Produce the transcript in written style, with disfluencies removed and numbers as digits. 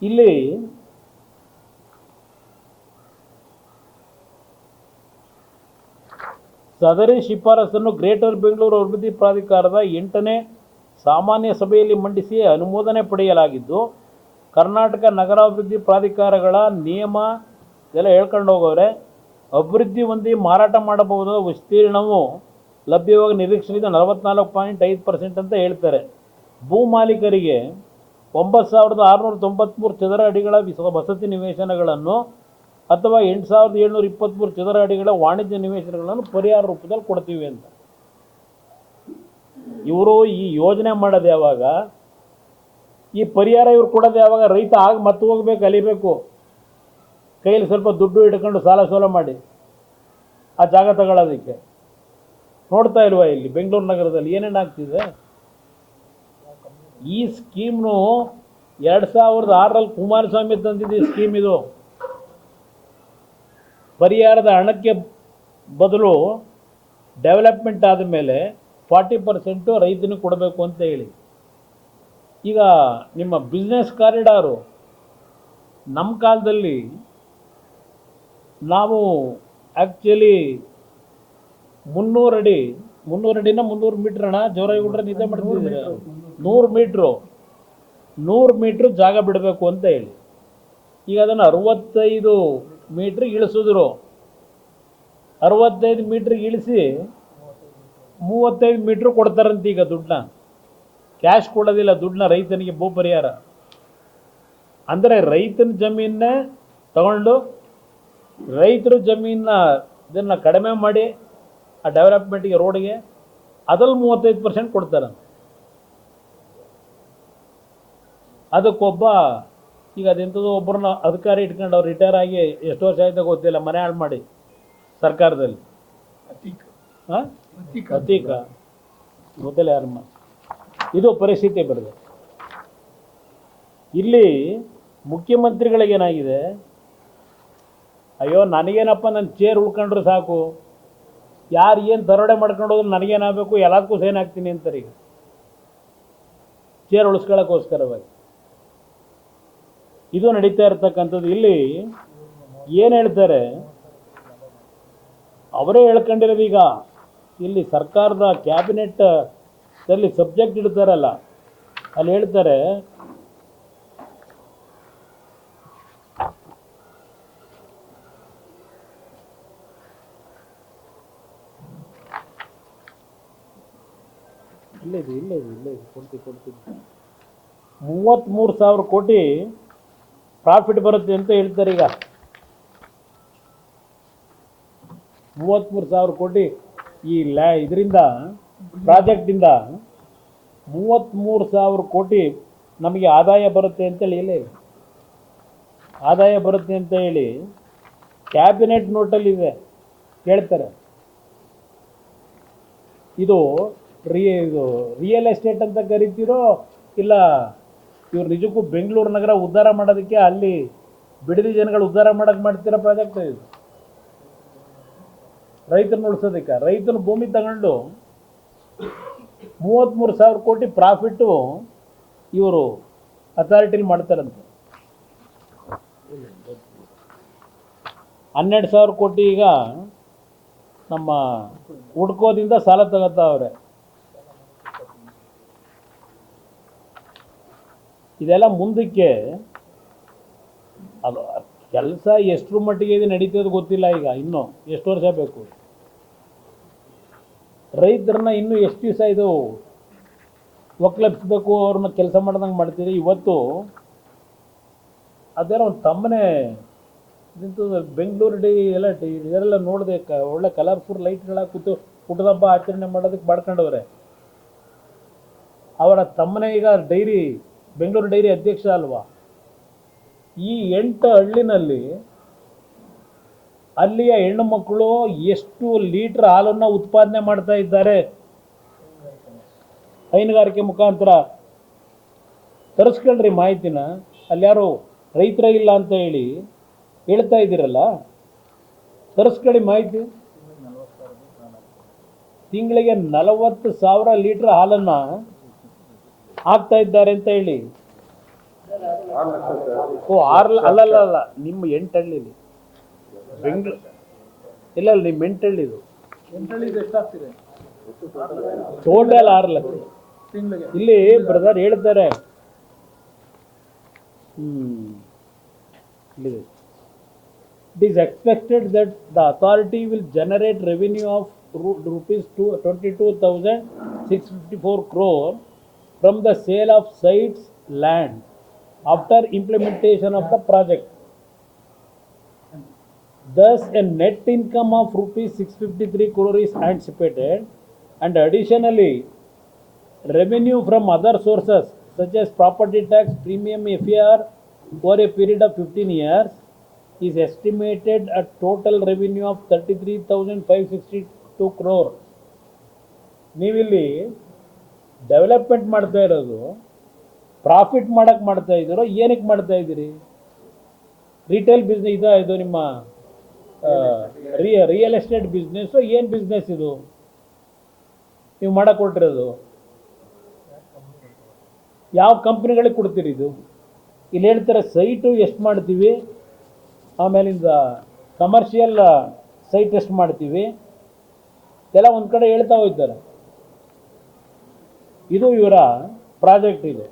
ಇಲ್ಲಿ ಸದರಿ ಶಿಫಾರಸನ್ನು ಗ್ರೇಟರ್ ಬೆಂಗಳೂರು ಅಭಿವೃದ್ಧಿ ಪ್ರಾಧಿಕಾರದ 8ನೇ ಸಾಮಾನ್ಯ ಸಭೆಯಲ್ಲಿ ಮಂಡಿಸಿ ಅನುಮೋದನೆ ಪಡೆಯಲಾಗಿದ್ದು, ಕರ್ನಾಟಕ ನಗರಾಭಿವೃದ್ಧಿ ಪ್ರಾಧಿಕಾರಗಳ ನಿಯಮ ಇದೆಲ್ಲ ಹೇಳ್ಕೊಂಡು ಹೋಗೋರೆ. ಅಭಿವೃದ್ಧಿ ಹೊಂದಿ ಮಾರಾಟ ಮಾಡಬಹುದಾದ ವಿಸ್ತೀರ್ಣವು ಲಭ್ಯವಾಗಿ ನಿರೀಕ್ಷಿಸಿದ 44.5% ಅಂತ ಹೇಳ್ತಾರೆ. ಭೂ ಮಾಲೀಕರಿಗೆ 9,693 ಚದರ ಅಡಿಗಳ ವಸತಿ ನಿವೇಶನಗಳನ್ನು ಅಥವಾ 8,723 ಚದರ ಅಡಿಗಳ ವಾಣಿಜ್ಯ ನಿವೇಶನಗಳನ್ನು ಪರಿಹಾರ ರೂಪದಲ್ಲಿ ಕೊಡ್ತೀವಿ ಅಂತ. ಇವರು ಈ ಯೋಜನೆ ಮಾಡೋದು ಯಾವಾಗ, ಈ ಪರಿಹಾರ ಇವ್ರು ಕೊಡೋದು ಯಾವಾಗ? ರೈತ ಮತ್ತೆ ಹೋಗ್ಬೇಕು, ಅಲಿಬೇಕು, ಕೈಯಲ್ಲಿ ಸ್ವಲ್ಪ ದುಡ್ಡು ಇಟ್ಕೊಂಡು ಸಾಲ ಮಾಡಿ ಆ ಜಾಗ ತಗೊಳ್ಳೋದಕ್ಕೆ. ನೋಡ್ತಾ ಇಲ್ವಾ ಇಲ್ಲಿ ಬೆಂಗಳೂರು ನಗರದಲ್ಲಿ ಏನೇನಾಗ್ತಿದೆ? ಈ ಸ್ಕೀಮ್ನು 2006ರಲ್ಲಿ ಕುಮಾರಸ್ವಾಮಿ ತಂದಿದ್ದು ಈ ಸ್ಕೀಮ್. ಇದು ಪರಿಹಾರದ ಹಣಕ್ಕೆ ಬದಲು ಡೆವಲಪ್ಮೆಂಟ್ ಆದ ಮೇಲೆ 40% ರೈತನಿಗೆ ಕೊಡಬೇಕು ಅಂತ ಹೇಳಿ. ಈಗ ನಿಮ್ಮ ಬಿಸ್ನೆಸ್ ಕಾರಿಡಾರು ನಮ್ಮ ಕಾಲದಲ್ಲಿ ನಾವು ಆ್ಯಕ್ಚುಲಿ 300 ಅಡಿನ 300 ಮೀಟ್ರ್ ಅಣ್ಣ, ಜೋರಾಗಿ ಬಿಟ್ರೆ ನಿದ್ದೆ ಮಾಡ್ತಿದ್ದೀರಿ. 100 ಮೀಟ್ರ್ ಜಾಗ ಬಿಡಬೇಕು ಅಂತ ಹೇಳಿ. ಈಗ ಅದನ್ನು 65 ಮೀಟ್ರಿಗೆ ಇಳಿಸಿದ್ರು. 65 ಮೀಟ್ರಿಗೆ ಇಳಿಸಿ 35 ಮೀಟ್ರ್ ಕೊಡ್ತಾರಂತ. ಈಗ ದುಡ್ಡನ್ನ ಕ್ಯಾಶ್ ಕೊಡೋದಿಲ್ಲ, ದುಡ್ಡನ್ನ ರೈತನಿಗೆ ಭೂ ಪರಿಹಾರ ಅಂದರೆ ರೈತನ ಜಮೀನನ್ನೇ ತಗೊಂಡು ರೈತರ ಜಮೀನನ್ನ ಇದನ್ನು ಕಡಿಮೆ ಮಾಡಿ ಆ ಡೆವಲಪ್ಮೆಂಟಿಗೆ, ರೋಡಿಗೆ ಅದ್ರಲ್ಲಿ 35% ಕೊಡ್ತಾರೆ. ಅದಕ್ಕೊಬ್ಬ ಈಗ ಅದೆಂಥದ್ದು ಒಬ್ಬರನ್ನ ಅಧಿಕಾರಿ ಇಟ್ಕೊಂಡು ಅವ್ರು ರಿಟೈರ್ ಆಗಿ ಎಷ್ಟು ವರ್ಷ ಆಯ್ತಾ ಗೊತ್ತಿಲ್ಲ, ಮನೆ ಹಾಳು ಮಾಡಿ ಸರ್ಕಾರದಲ್ಲಿ. ಅತೀಕ ಗೊತ್ತಿಲ್ಲ ಯಾರಮ್ಮ. ಇದು ಪರಿಸ್ಥಿತಿ ಬರ್ತದೆ. ಇಲ್ಲಿ ಮುಖ್ಯಮಂತ್ರಿಗಳಿಗೇನಾಗಿದೆ, ಅಯ್ಯೋ ನನಗೇನಪ್ಪ, ನನ್ನ ಚೇರ್ ಉಳ್ಕೊಂಡ್ರೆ ಸಾಕು, ಯಾರು ಏನು ದರೋಡೆ ಮಾಡ್ಕೊಂಡು ಹೋದ್ರೆ ನನಗೇನಾಗಬೇಕು, ಎಲ್ಲದಕ್ಕೂ ಸೈನ್ ಹಾಕ್ತೀನಿ ಅಂತಾರೆ. ಈಗ ಚೇರ್ ಉಳಿಸ್ಕೊಳ್ಳೋಕ್ಕೋಸ್ಕರವಾಗಿ ಇದು ನಡೀತಾ ಇರ್ತಕ್ಕಂಥದ್ದು. ಇಲ್ಲಿ ಏನು ಹೇಳ್ತಾರೆ, ಅವರೇ ಹೇಳ್ಕೊಂಡಿರೋದು. ಈಗ ಇಲ್ಲಿ ಸರ್ಕಾರದ ಕ್ಯಾಬಿನೆಟ್ಟಲ್ಲಿ ಸಬ್ಜೆಕ್ಟ್ ಇಡ್ತಾರಲ್ಲ, ಅಲ್ಲಿ ಹೇಳ್ತಾರೆ ಇಲ್ಲೇ ಕೊಡ್ತೀವಿ 33,000 ಕೋಟಿ ಪ್ರಾಫಿಟ್ ಬರುತ್ತೆ ಅಂತ ಹೇಳ್ತಾರೆ. ಈಗ 33,000 ಕೋಟಿ ಈ ಇದರಿಂದ ಪ್ರಾಜೆಕ್ಟಿಂದ 33,000 ಕೋಟಿ ನಮಗೆ ಆದಾಯ ಬರುತ್ತೆ ಅಂತೇಳಿ, ಆದಾಯ ಬರುತ್ತೆ ಅಂತ ಹೇಳಿ ಕ್ಯಾಬಿನೆಟ್ ನೋಟಲ್ಲಿದೆ, ಹೇಳ್ತಾರೆ. ಇದು ರಿಯಲ್ ಎಸ್ಟೇಟ್ ಅಂತ ಕರಿತೀರೋ ಇಲ್ಲ ಇವ್ರು ನಿಜಕ್ಕೂ ಬೆಂಗಳೂರು ನಗರ ಉದ್ಧಾರ ಮಾಡೋದಕ್ಕೆ, ಅಲ್ಲಿ ಬಿಡದಿ ಜನಗಳು ಉದ್ಧಾರ ಮಾಡೋಕ್ಕೆ ಮಾಡ್ತಿರೋ ಪ್ರಾಜೆಕ್ಟ್ ಇದು. ರೈತರನ್ನ ಉಳಿಸೋದಕ್ಕೆ, ರೈತನ ಭೂಮಿ ತಗೊಂಡು 33,000 ಕೋಟಿ ಪ್ರಾಫಿಟ್ಟು ಇವರು ಅಥಾರಿಟಿಲಿ ಮಾಡ್ತಾರಂತೆ. 12,000 ಕೋಟಿ ಈಗ ನಮ್ಮ ಹುಡ್ಕೋದಿಂದ ಸಾಲ ತಗೋತಾವ್ರೆ. ಇದೆಲ್ಲ ಮುಂದಕ್ಕೆ ಅದು ಕೆಲಸ ಎಷ್ಟರ ಮಟ್ಟಿಗೆ ಇದು ನಡೀತದೆ ಗೊತ್ತಿಲ್ಲ. ಈಗ ಇನ್ನೂ ಎಷ್ಟು ವರ್ಷ ಬೇಕು? ರೈತರನ್ನ ಇನ್ನೂ ಎಷ್ಟು ದಿವಸ ಇದು ಒಕ್ಕಲಿಸ್ಬೇಕು, ಅವ್ರನ್ನ ಕೆಲಸ ಮಾಡ್ದಂಗೆ ಮಾಡ್ತೀರಿ. ಇವತ್ತು ಅದೇನೋ ಒಂದು ತಮ್ಮನೆ ಬೆಂಗಳೂರು ಎಲ್ಲ ಇದೆಲ್ಲ ನೋಡಿದೆ, ಒಳ್ಳೆ ಕಲರ್ಫುಲ್ ಲೈಟ್ಗಳ ಹುಟ್ಟದಬ್ಬ ಆಚರಣೆ ಮಾಡೋದಕ್ಕೆ ಮಾಡ್ಕೊಂಡವ್ರೆ. ಅವರ ತಮ್ಮನೆ ಈಗ ಬೆಂಗಳೂರು ಡೈರಿ ಅಧ್ಯಕ್ಷ ಅಲ್ವಾ. ಈ 8 ಹಳ್ಳಿನಲ್ಲಿ ಅಲ್ಲಿಯ ಹೆಣ್ಣು ಮಕ್ಕಳು ಎಷ್ಟು ಲೀಟರ್ ಹಾಲನ್ನು ಉತ್ಪಾದನೆ ಮಾಡ್ತಾ ಇದ್ದಾರೆ ಹೈನುಗಾರಿಕೆ ಮುಖಾಂತರ. ತರಿಸ್ಕೊಳ್ರಿ ಮಾಹಿತಿನ. ಅಲ್ಲಿ ಯಾರು ರೈತರ ಇಲ್ಲ ಅಂತ ಹೇಳಿ ಹೇಳ್ತಾ ಇದ್ದೀರಲ್ಲ, ತರಿಸ್ಕೊಳ್ಳಿ ಮಾಹಿತಿ. ತಿಂಗಳಿಗೆ 40,000 ಲೀಟರ್ ಹಾಲನ್ನು ಹಾಕ್ತಾ ಇದ್ದಾರೆ ಅಂತ ಹೇಳಿ ಓ 6 ಅಲ್ಲ ನಿಮ್ಮ 8 ಹಳ್ಳಿಲಿ ಬೆಂಗಳೂರು ಇಲ್ಲ ನಿಮ್ಮ 8 ಹಳ್ಳಿದು ಎಷ್ಟಾಗ್ತಿದೆ ಟೋಟಲ್ 6 ಲಕ್ಷ ತಿಂಗಳಿಗೆ? ಇಲ್ಲಿ ಬ್ರದರ್ ಹೇಳ್ತಾರೆ It is expected that the authority will generate revenue of rupees 22,654 crore from the sale of sites land after implementation of the project. Thus, a net income of rupees 653 crore is anticipated, and additionally, revenue from other sources such as property tax, premium, FAR over a period of 15 years is estimated at total revenue of 33,562 crore. ನೀವಿಲ್ಲಿ development ಮಾಡ್ತಾ ಇರೋದು profit ಮಾಡಕ್ಕೆ ಮಾಡ್ತಾ ಇದ್ದೀರೋ ಏನಕ್ಕೆ ಮಾಡ್ತಾ ಇದ್ದೀರಿ? Retail business ಇದು ನಿಮ್ಮ ರಿಯಲ್ ಎಸ್ಟೇಟ್ ಬಿಸ್ನೆಸ್ಸು ಏನು ಬಿಸ್ನೆಸ್ ಇದು ನೀವು ಮಾಡಕ್ಕೆ ಹೊರಟಿರೋದು? ಯಾವ ಕಂಪ್ನಿಗಳಿಗೆ ಕೊಡ್ತೀರಿ ಇದು? ಇಲ್ಲಿ ಹೇಳ್ತಾರೆ ಸೈಟು ಎಷ್ಟು ಮಾಡ್ತೀವಿ, ಆಮೇಲಿಂದ ಕಮರ್ಷಿಯಲ್ ಸೈಟ್ ಎಷ್ಟು ಮಾಡ್ತೀವಿ ಎಲ್ಲ ಒಂದು ಕಡೆ ಹೇಳ್ತಾ ಹೋಗ್ತಾರೆ. ಇದು ಇವರ ಪ್ರಾಜೆಕ್ಟ್ ಇದು.